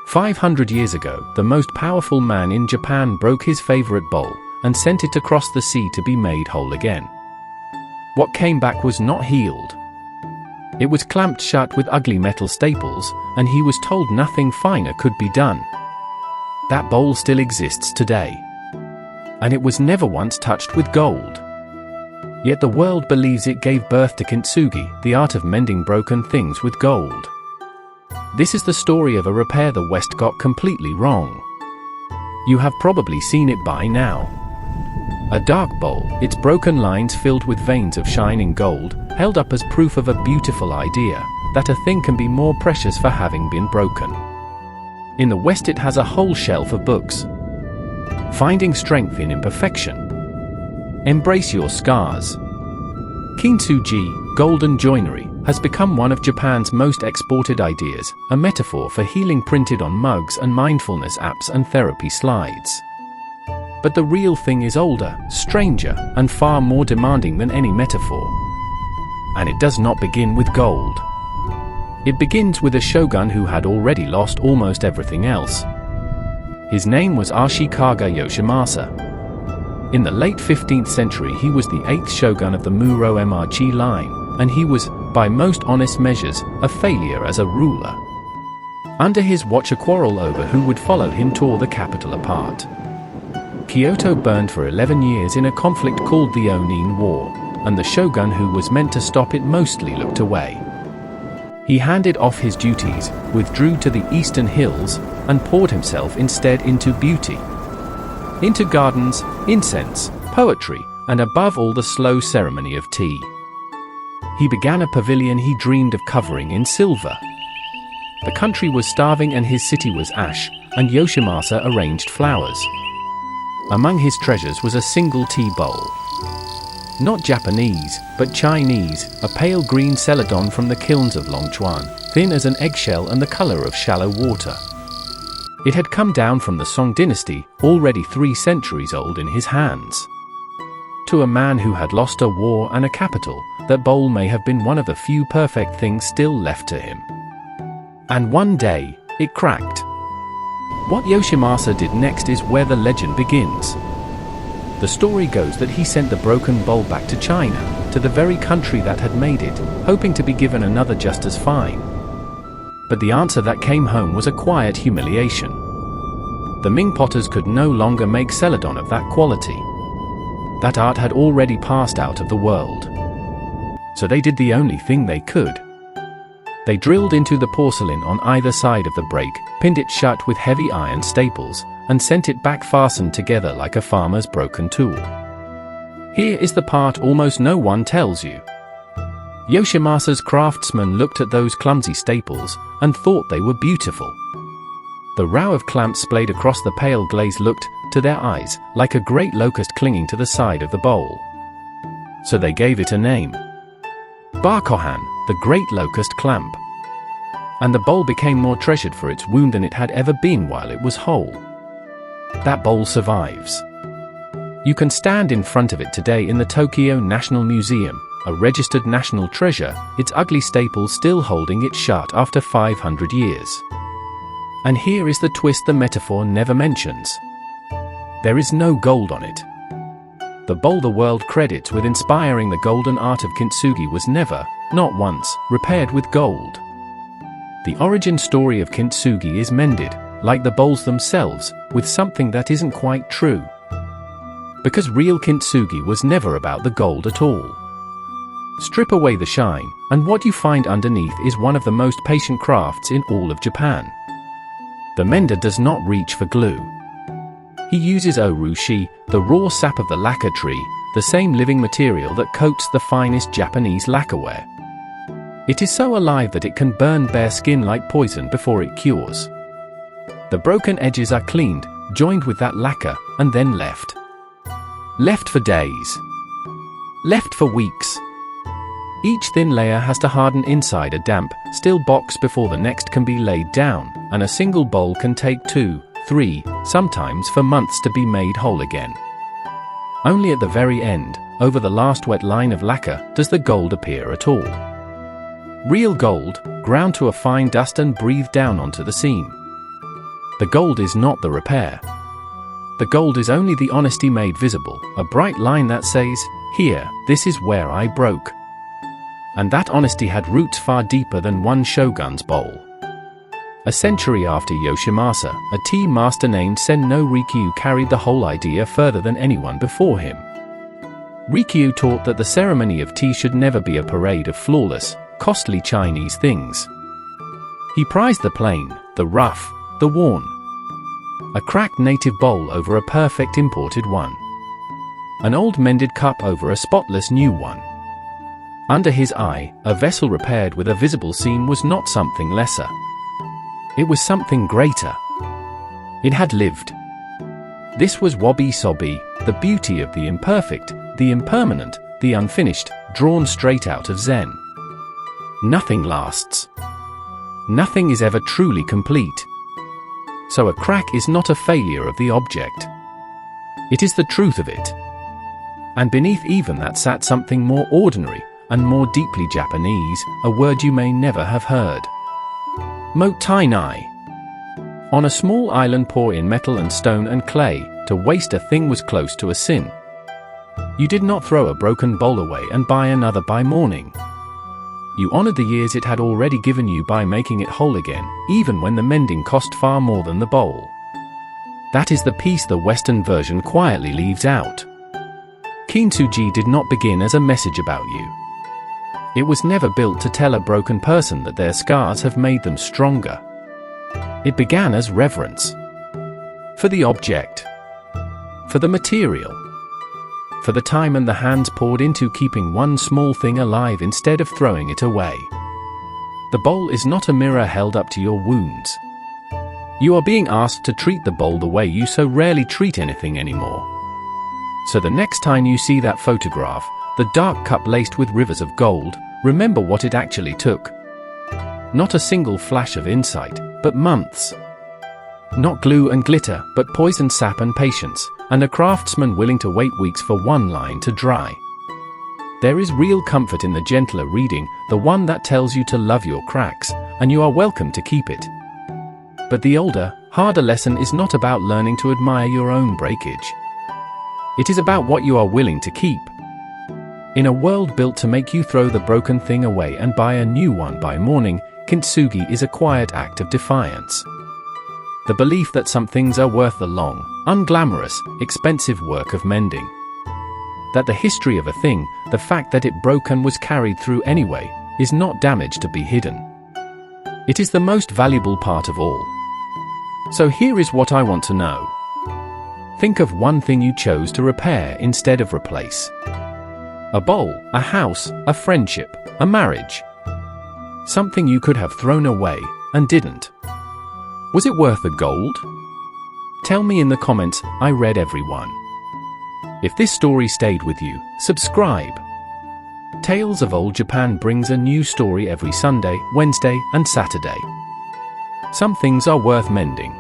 500 years ago, the most powerful man in Japan broke his favorite bowl and sent it across the sea to be made whole again. What came back was not healed. It was clamped shut with ugly metal staples, and he was told nothing finer could be done. That bowl still exists today. And it was never once touched with gold. Yet the world believes it gave birth to Kintsugi, the art of mending broken things with gold. This is the story of a repair the West got completely wrong. You have probably seen it by now. A dark bowl, its broken lines filled with veins of shining gold, held up as proof of a beautiful idea, that a thing can be more precious for having been broken. In the West it has a whole shelf of books. Finding strength in imperfection. Embrace your scars. Kintsugi, golden joinery, has become one of Japan's most exported ideas, a metaphor for healing printed on mugs and mindfulness apps and therapy slides. But the real thing is older, stranger, and far more demanding than any metaphor. And it does not begin with gold. It begins with a shogun who had already lost almost everything else. His name was Ashikaga Yoshimasa. In the late 15th century he was the 8th shogun of the Muro-MRG line, and he was, by most honest measures, a failure as a ruler. Under his watch a quarrel over who would follow him tore the capital apart. Kyoto burned for 11 years in a conflict called the Onin War, and the shogun who was meant to stop it mostly looked away. He handed off his duties, withdrew to the eastern hills, and poured himself instead into beauty. Into gardens, incense, poetry, and above all the slow ceremony of tea. He began a pavilion he dreamed of covering in silver. The country was starving and his city was ash, and Yoshimasa arranged flowers. Among his treasures was a single tea bowl. Not Japanese, but Chinese, a pale green celadon from the kilns of Longchuan, thin as an eggshell and the color of shallow water. It had come down from the Song dynasty, already 3 centuries old in his hands. To a man who had lost a war and a capital, that bowl may have been one of the few perfect things still left to him. And one day, it cracked. What Yoshimasa did next is where the legend begins. The story goes that he sent the broken bowl back to China, to the very country that had made it, hoping to be given another just as fine. But the answer that came home was a quiet humiliation. The Ming potters could no longer make celadon of that quality. That art had already passed out of the world. So they did the only thing they could. They drilled into the porcelain on either side of the break, pinned it shut with heavy iron staples, and sent it back fastened together like a farmer's broken tool. Here is the part almost no one tells you. Yoshimasa's craftsmen looked at those clumsy staples and thought they were beautiful. The row of clamps splayed across the pale glaze looked, to their eyes, like a great locust clinging to the side of the bowl. So they gave it a name. Bakohan, the Great Locust Clamp. And the bowl became more treasured for its wound than it had ever been while it was whole. That bowl survives. You can stand in front of it today in the Tokyo National Museum, a registered national treasure, its ugly staples still holding it shut after 500 years. And here is the twist the metaphor never mentions. There is no gold on it. The bowl the world credits with inspiring the golden art of Kintsugi was never, not once, repaired with gold. The origin story of Kintsugi is mended, like the bowls themselves, with something that isn't quite true. Because real Kintsugi was never about the gold at all. Strip away the shine, and what you find underneath is one of the most patient crafts in all of Japan. The mender does not reach for glue. He uses urushi, the raw sap of the lacquer tree, the same living material that coats the finest Japanese lacquerware. It is so alive that it can burn bare skin like poison before it cures. The broken edges are cleaned, joined with that lacquer, and then left. Left for days. Left for weeks. Each thin layer has to harden inside a damp, still box before the next can be laid down, and a single bowl can take 2, 3, sometimes for months to be made whole again. Only at the very end, over the last wet line of lacquer, does the gold appear at all. Real gold, ground to a fine dust and breathed down onto the seam. The gold is not the repair. The gold is only the honesty made visible, a bright line that says, "Here, this is where I broke." And that honesty had roots far deeper than one shogun's bowl. A century after Yoshimasa, a tea master named Sen no Rikyu carried the whole idea further than anyone before him. Rikyu taught that the ceremony of tea should never be a parade of flawless, costly Chinese things. He prized the plain, the rough, the worn. A cracked native bowl over a perfect imported one. An old mended cup over a spotless new one. Under his eye, a vessel repaired with a visible seam was not something lesser. It was something greater. It had lived. This was wabi-sabi, the beauty of the imperfect, the impermanent, the unfinished, drawn straight out of Zen. Nothing lasts. Nothing is ever truly complete. So a crack is not a failure of the object. It is the truth of it. And beneath even that sat something more ordinary, and more deeply Japanese, a word you may never have heard. Mottainai. On a small island poor in metal and stone and clay, to waste a thing was close to a sin. You did not throw a broken bowl away and buy another by morning. You honored the years it had already given you by making it whole again, even when the mending cost far more than the bowl. That is the piece the Western version quietly leaves out. Kintsugi did not begin as a message about you. It was never built to tell a broken person that their scars have made them stronger. It began as reverence. For the object. For the material. For the time and the hands poured into keeping one small thing alive instead of throwing it away. The bowl is not a mirror held up to your wounds. You are being asked to treat the bowl the way you so rarely treat anything anymore. So the next time you see that photograph, the dark cup laced with rivers of gold, remember what it actually took. Not a single flash of insight, but months. Not glue and glitter, but poison sap and patience, and a craftsman willing to wait weeks for one line to dry. There is real comfort in the gentler reading, the one that tells you to love your cracks, and you are welcome to keep it. But the older, harder lesson is not about learning to admire your own breakage. It is about what you are willing to keep. In a world built to make you throw the broken thing away and buy a new one by morning, Kintsugi is a quiet act of defiance. The belief that some things are worth the long, unglamorous, expensive work of mending. That the history of a thing, the fact that it broke and was carried through anyway, is not damage to be hidden. It is the most valuable part of all. So here is what I want to know. Think of one thing you chose to repair instead of replace. A bowl, a house, a friendship, a marriage. Something you could have thrown away, and didn't. Was it worth the gold? Tell me in the comments, I read every one. If this story stayed with you, subscribe. Tales of Old Japan brings a new story every Sunday, Wednesday, and Saturday. Some things are worth mending.